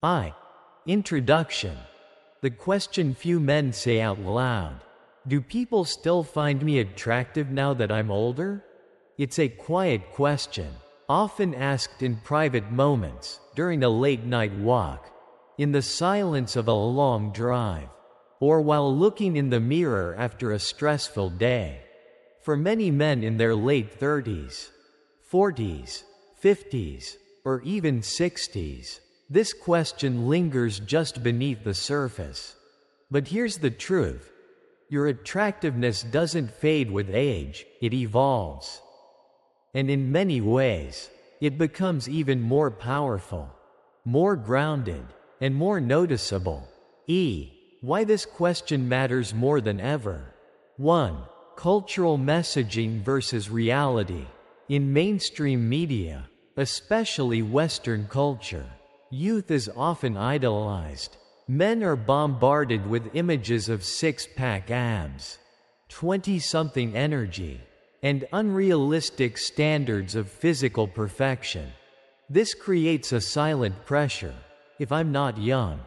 I. Introduction. The question few men say out loud. Do people still find me attractive now that I'm older? It's a quiet question, often asked in private moments, during a late-night walk, in the silence of a long drive, or while looking in the mirror after a stressful day. For many men in their late 30s, 40s, 50s, or even 60s, this question lingers just beneath the surface. But here's the truth. Your attractiveness doesn't fade with age, it evolves. And in many ways, it becomes even more powerful, more grounded, and more noticeable. Why this question matters more than ever. 1. Cultural messaging versus reality. In mainstream media, especially Western culture, youth is often idolized. Men are bombarded with images of six-pack abs, 20-something energy, and unrealistic standards of physical perfection. This creates a silent pressure. If I'm not young,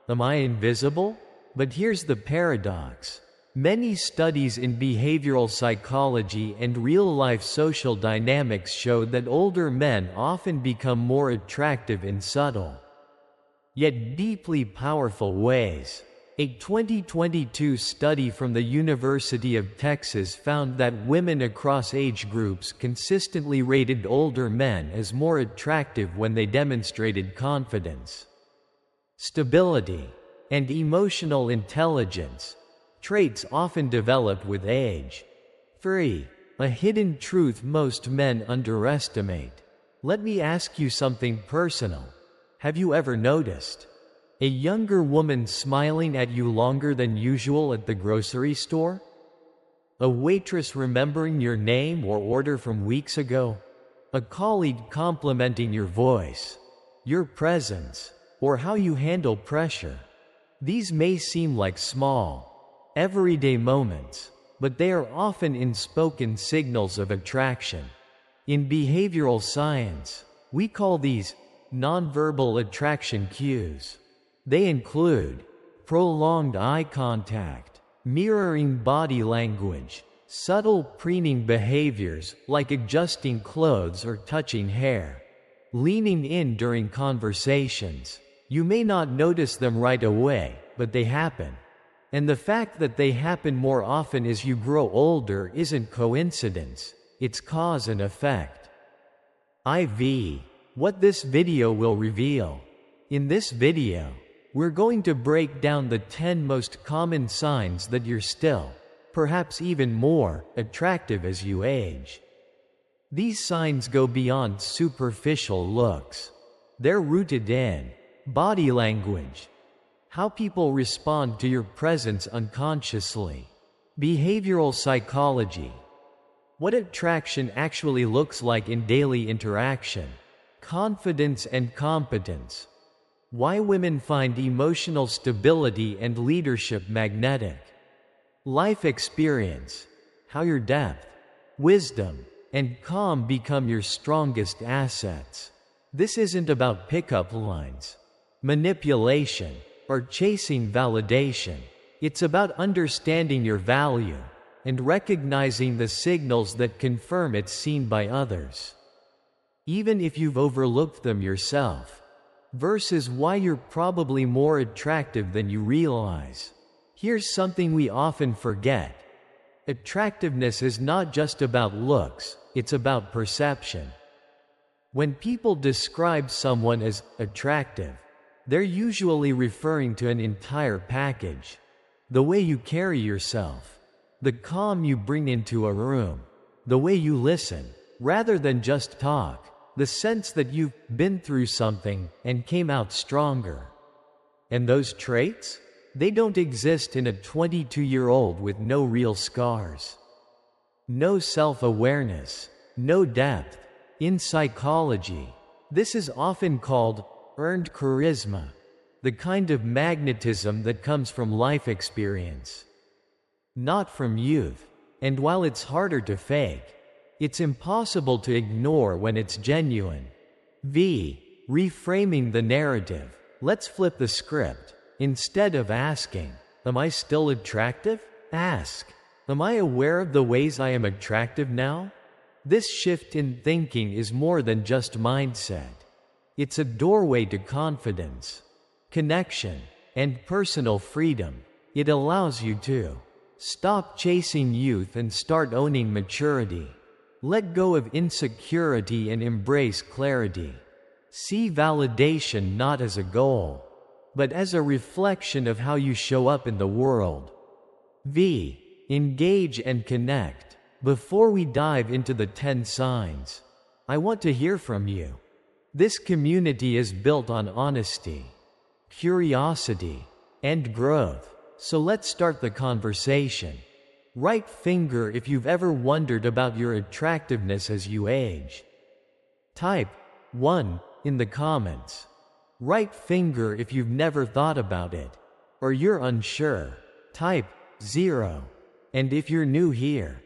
am I invisible? But here's the paradox. Many studies in behavioral psychology and real-life social dynamics show that older men often become more attractive in subtle, yet deeply powerful ways. A 2022 study from the University of Texas found that women across age groups consistently rated older men as more attractive when they demonstrated confidence, stability, and emotional intelligence, traits often developed with age. 3. A hidden truth most men underestimate. Let me ask you something personal. Have you ever noticed a younger woman smiling at you longer than usual at the grocery store? A waitress remembering your name or order from weeks ago? A colleague complimenting your voice, your presence, or how you handle pressure? These may seem like small, everyday moments, but they are often unspoken signals of attraction. In behavioral science, we call these nonverbal attraction cues. They include prolonged eye contact, mirroring body language, subtle preening behaviors like adjusting clothes or touching hair, leaning in during conversations. You may not notice them right away, but they happen. And the fact that they happen more often as you grow older isn't coincidence, it's cause and effect. What this video will reveal. In this video, we're going to break down the 10 most common signs that you're still, perhaps even more, attractive as you age. These signs go beyond superficial looks. They're rooted in body language, how people respond to your presence unconsciously, behavioral psychology, what attraction actually looks like in daily interaction, confidence and competence, why women find emotional stability and leadership magnetic, life experience, how your depth, wisdom, and calm become your strongest assets. This isn't about pickup lines, manipulation, or chasing validation. It's about understanding your value and recognizing the signals that confirm it's seen by others, even if you've overlooked them yourself. Versus why you're probably more attractive than you realize. Here's something we often forget. Attractiveness is not just about looks, it's about perception. When people describe someone as attractive, they're usually referring to an entire package. The way you carry yourself, the calm you bring into a room, the way you listen, rather than just talk, the sense that you've been through something and came out stronger. And those traits? They don't exist in a 22-year-old with no real scars. No self-awareness, no depth. In psychology, this is often called earned charisma, the kind of magnetism that comes from life experience, not from youth. And while it's harder to fake, it's impossible to ignore when it's genuine. Reframing the narrative. Let's flip the script. Instead of asking, "Am I still attractive?" ask, "Am I aware of the ways I am attractive now?" This shift in thinking is more than just mindset. It's a doorway to confidence, connection, and personal freedom. It allows you to stop chasing youth and start owning maturity. Let go of insecurity and embrace clarity. See validation not as a goal, but as a reflection of how you show up in the world. V. Engage and connect. Before we dive into the 10 signs, I want to hear from you. This community is built on honesty, curiosity, and growth. So let's start the conversation. Right finger if you've ever wondered about your attractiveness as you age. Type 1 in the comments. Right finger if you've never thought about it, or you're unsure. Type 0. And if you're new here,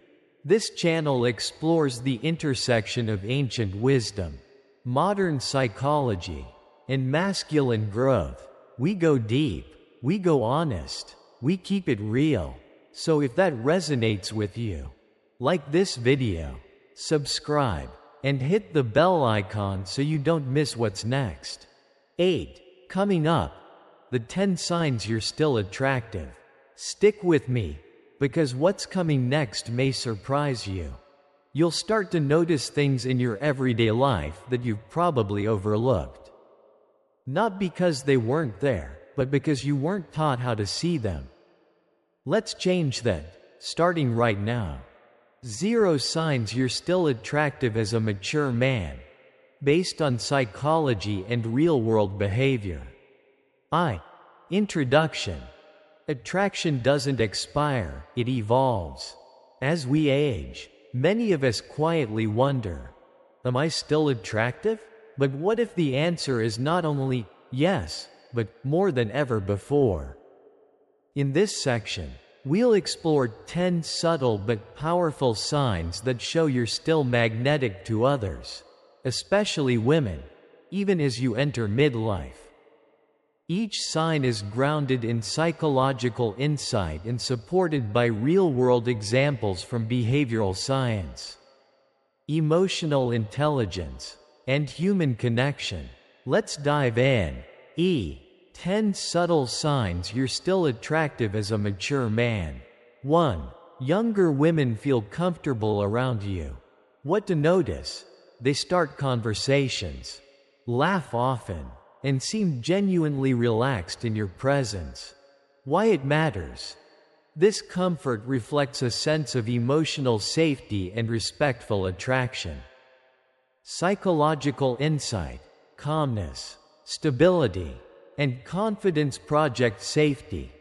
this channel explores the intersection of ancient wisdom, modern psychology, and masculine growth. We go deep, we go honest, we keep it real. So if that resonates with you, like this video, subscribe, and hit the bell icon so you don't miss what's next. 8. Coming up, the 10 signs you're still attractive. Stick with me, because what's coming next may surprise you. You'll start to notice things in your everyday life that you've probably overlooked. Not because they weren't there, but because you weren't taught how to see them. Let's change that, starting right now. 0 signs you're still attractive as a mature man, based on psychology and real-world behavior. Introduction. Attraction doesn't expire, it evolves. As we age, many of us quietly wonder, am I still attractive? But what if the answer is not only yes, but more than ever before? In this section, we'll explore 10 subtle but powerful signs that show you're still magnetic to others, especially women, even as you enter midlife. Each sign is grounded in psychological insight and supported by real-world examples from behavioral science, emotional intelligence, and human connection. Let's dive in. 10 subtle signs you're still attractive as a mature man. 1. Younger women feel comfortable around you. What to notice? They start conversations, laugh often, and seem genuinely relaxed in your presence. Why it matters? This comfort reflects a sense of emotional safety and respectful attraction. Psychological insight, calmness, stability, and confidence project safety,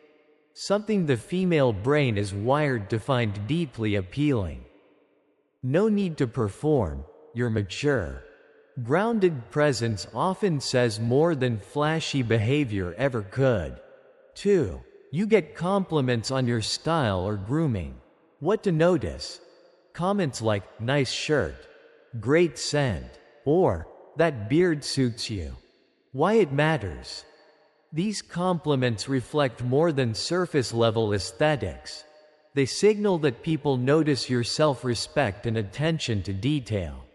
something the female brain is wired to find deeply appealing. No need to perform, you're mature. Grounded presence often says more than flashy behavior ever could. 2. You get compliments on your style or grooming. What to notice? Comments like, "Nice shirt," "Great scent," or "That beard suits you." Why it matters? These compliments reflect more than surface-level aesthetics. They signal that people notice your self-respect and attention to detail.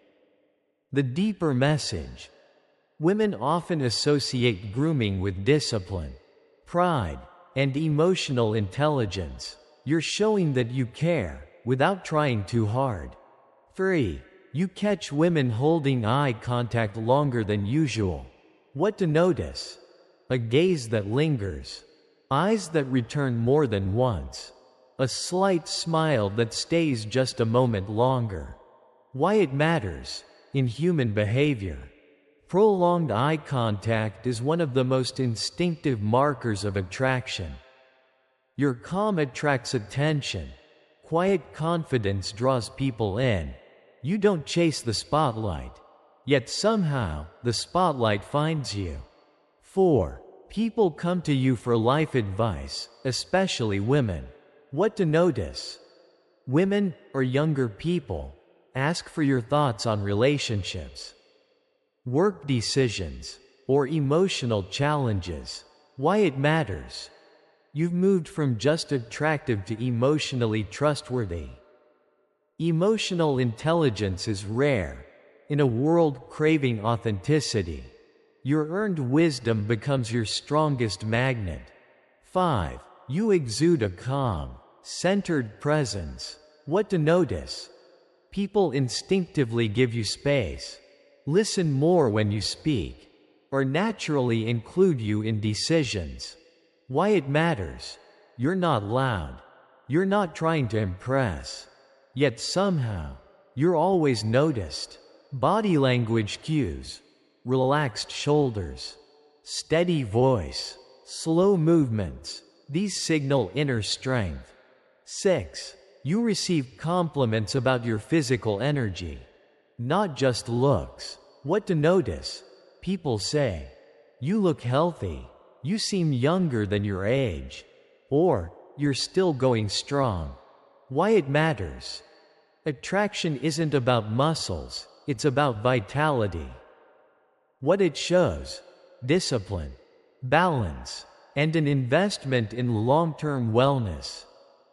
The deeper message. Women often associate grooming with discipline, pride, and emotional intelligence. You're showing that you care, without trying too hard. 3. You catch women holding eye contact longer than usual. What to notice? A gaze that lingers, eyes that return more than once, a slight smile that stays just a moment longer. Why it matters? In human behavior, prolonged eye contact is one of the most instinctive markers of attraction. Your calm attracts attention. Quiet confidence draws people in. You don't chase the spotlight, yet somehow the spotlight finds you. 4. People come to you for life advice, especially women. What to notice? Women, or younger people, ask for your thoughts on relationships, work decisions, or emotional challenges. Why it matters. You've moved from just attractive to emotionally trustworthy. Emotional intelligence is rare. In a world craving authenticity, your earned wisdom becomes your strongest magnet. 5. You exude a calm, centered presence. What to notice? People instinctively give you space, listen more when you speak, or naturally include you in decisions. Why it matters? You're not loud. You're not trying to impress. Yet somehow, you're always noticed. Body language cues, relaxed shoulders, steady voice, slow movements, these signal inner strength. 6. You receive compliments about your physical energy, not just looks. What to notice? People say, "You look healthy," "You seem younger than your age," or "You're still going strong." Why it matters? Attraction isn't about muscles, it's about vitality. What it shows? Discipline, balance, and an investment in long-term wellness.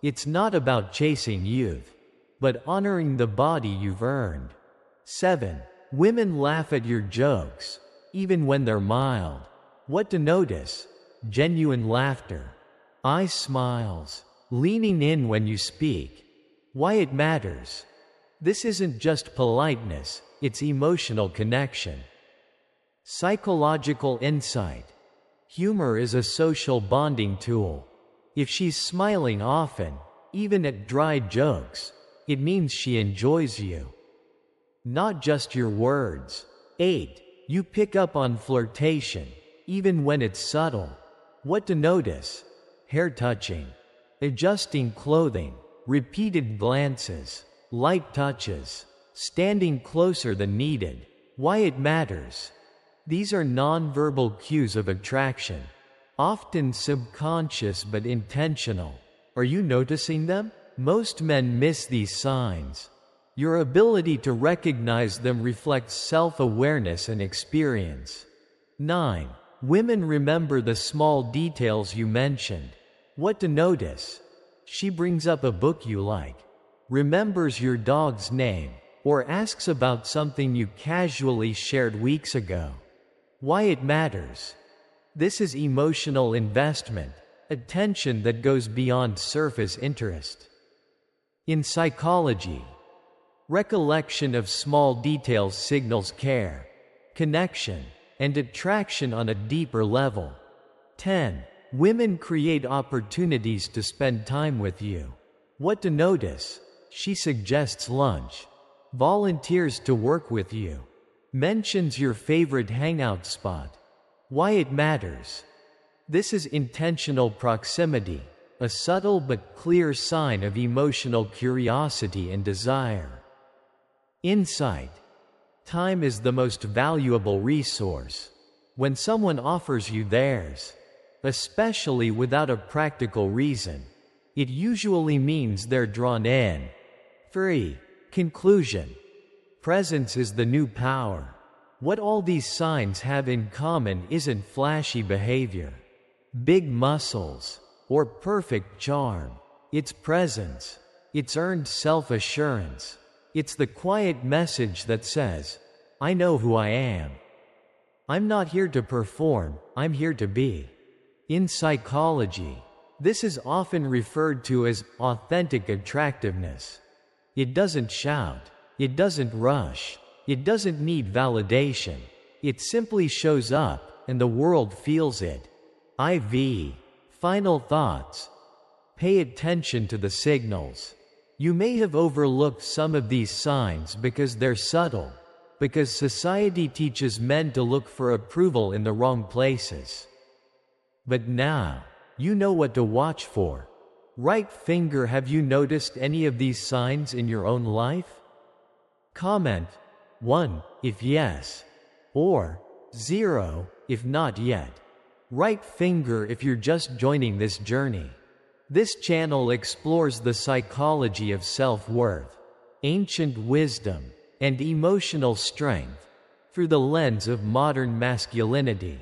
It's not about chasing youth, but honoring the body you've earned. 7. Women laugh at your jokes, even when they're mild. What to notice? Genuine laughter, eye smiles, leaning in when you speak. Why it matters? This isn't just politeness, it's emotional connection. Psychological insight. Humor is a social bonding tool. If she's smiling often, even at dry jokes, it means she enjoys you. Not just your words. 8. You pick up on flirtation, even when it's subtle. What to notice? Hair touching, adjusting clothing, repeated glances, light touches, standing closer than needed. Why it matters? These are nonverbal cues of attraction, often subconscious but intentional. Are you noticing them? Most men miss these signs. Your ability to recognize them reflects self-awareness and experience. 9. Women remember the small details you mentioned. What to notice? She brings up a book you like, remembers your dog's name, or asks about something you casually shared weeks ago. Why it matters? This is emotional investment, attention that goes beyond surface interest. In psychology, recollection of small details signals care, connection, and attraction on a deeper level. 10. Women create opportunities to spend time with you. What to notice? She suggests lunch, volunteers to work with you, mentions your favorite hangout spot. Why it matters? This is intentional proximity, a subtle but clear sign of emotional curiosity and desire. Insight. Time is the most valuable resource. When someone offers you theirs, especially without a practical reason, it usually means they're drawn in. 3. Conclusion. Presence is the new power. What all these signs have in common isn't flashy behavior, big muscles, or perfect charm. It's presence. It's earned self-assurance. It's the quiet message that says, "I know who I am. I'm not here to perform, I'm here to be." In psychology, this is often referred to as authentic attractiveness. It doesn't shout. It doesn't rush. It doesn't need validation. It simply shows up, and the world feels it. IV. Final thoughts. Pay attention to the signals. You may have overlooked some of these signs because they're subtle, because society teaches men to look for approval in the wrong places. But now, you know what to watch for. Right finger, have you noticed any of these signs in your own life? Comment 1 if yes, or 0 if not yet. Right finger if you're just joining this journey. This channel explores the psychology of self-worth, ancient wisdom, and emotional strength. through the lens of modern masculinity.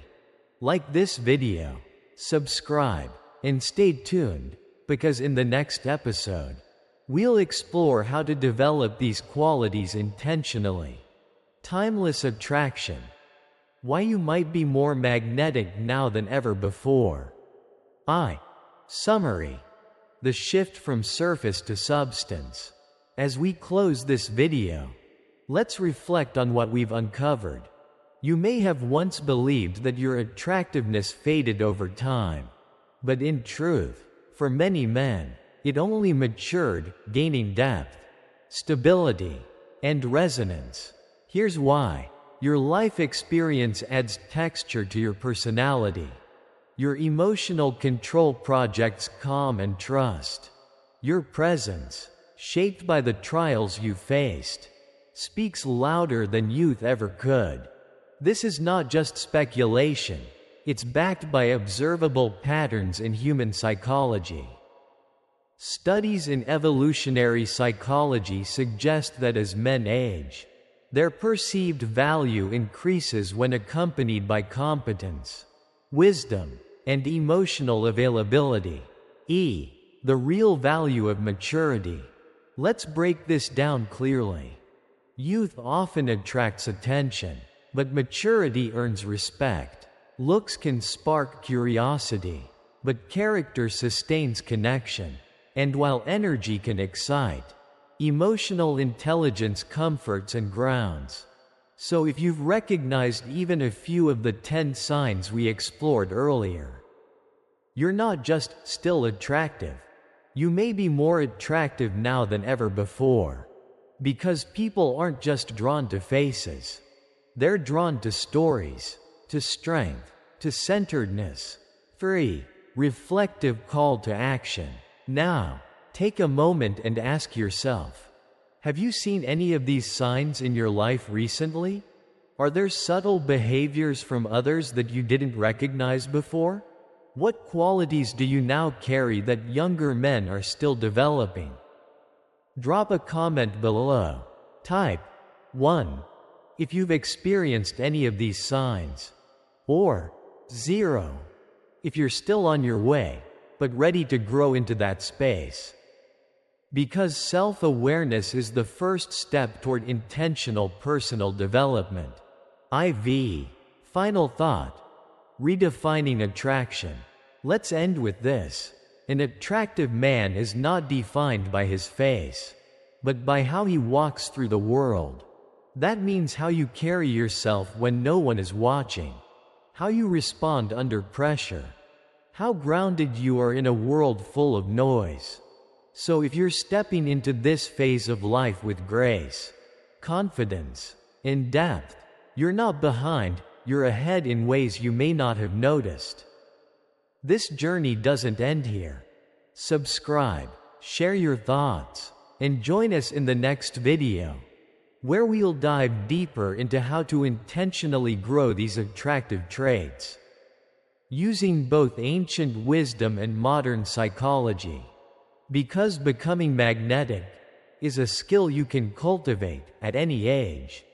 Like this video, subscribe, and stay tuned, because in the next episode, we'll explore how to develop these qualities intentionally. Timeless attraction. Why you might be more magnetic now than ever before. Summary. The shift from surface to substance. As we close this video, let's reflect on what we've uncovered. You may have once believed that your attractiveness faded over time, but in truth, for many men, it only matured, gaining depth, stability, and resonance. Here's why. Your life experience adds texture to your personality. Your emotional control projects calm and trust. Your presence, shaped by the trials you faced, speaks louder than youth ever could. This is not just speculation, it's backed by observable patterns in human psychology. Studies in evolutionary psychology suggest that as men age, their perceived value increases when accompanied by competence, wisdom, and emotional availability. The real value of maturity. Let's break this down clearly. Youth often attracts attention, but maturity earns respect. Looks can spark curiosity, but character sustains connection. And while energy can excite, emotional intelligence comforts and grounds. So if you've recognized even a few of the 10 signs we explored earlier, you're not just still attractive. You may be more attractive now than ever before. Because people aren't just drawn to faces. They're drawn to stories, to strength, to centeredness. 3. Reflective call to action. Now, take a moment and ask yourself, have you seen any of these signs in your life recently? Are there subtle behaviors from others that you didn't recognize before? What qualities do you now carry that younger men are still developing? Drop a comment below. Type 1 if you've experienced any of these signs, or 0 if you're still on your way, but ready to grow into that space. Because self-awareness is the first step toward intentional personal development. Final thought. Redefining attraction. Let's end with this. An attractive man is not defined by his face, but by how he walks through the world. That means how you carry yourself when no one is watching, how you respond under pressure, how grounded you are in a world full of noise. So if you're stepping into this phase of life with grace, confidence, and depth, you're not behind, you're ahead in ways you may not have noticed. This journey doesn't end here. Subscribe, share your thoughts, and join us in the next video, where we'll dive deeper into how to intentionally grow these attractive traits, using both ancient wisdom and modern psychology. Because becoming magnetic is a skill you can cultivate at any age.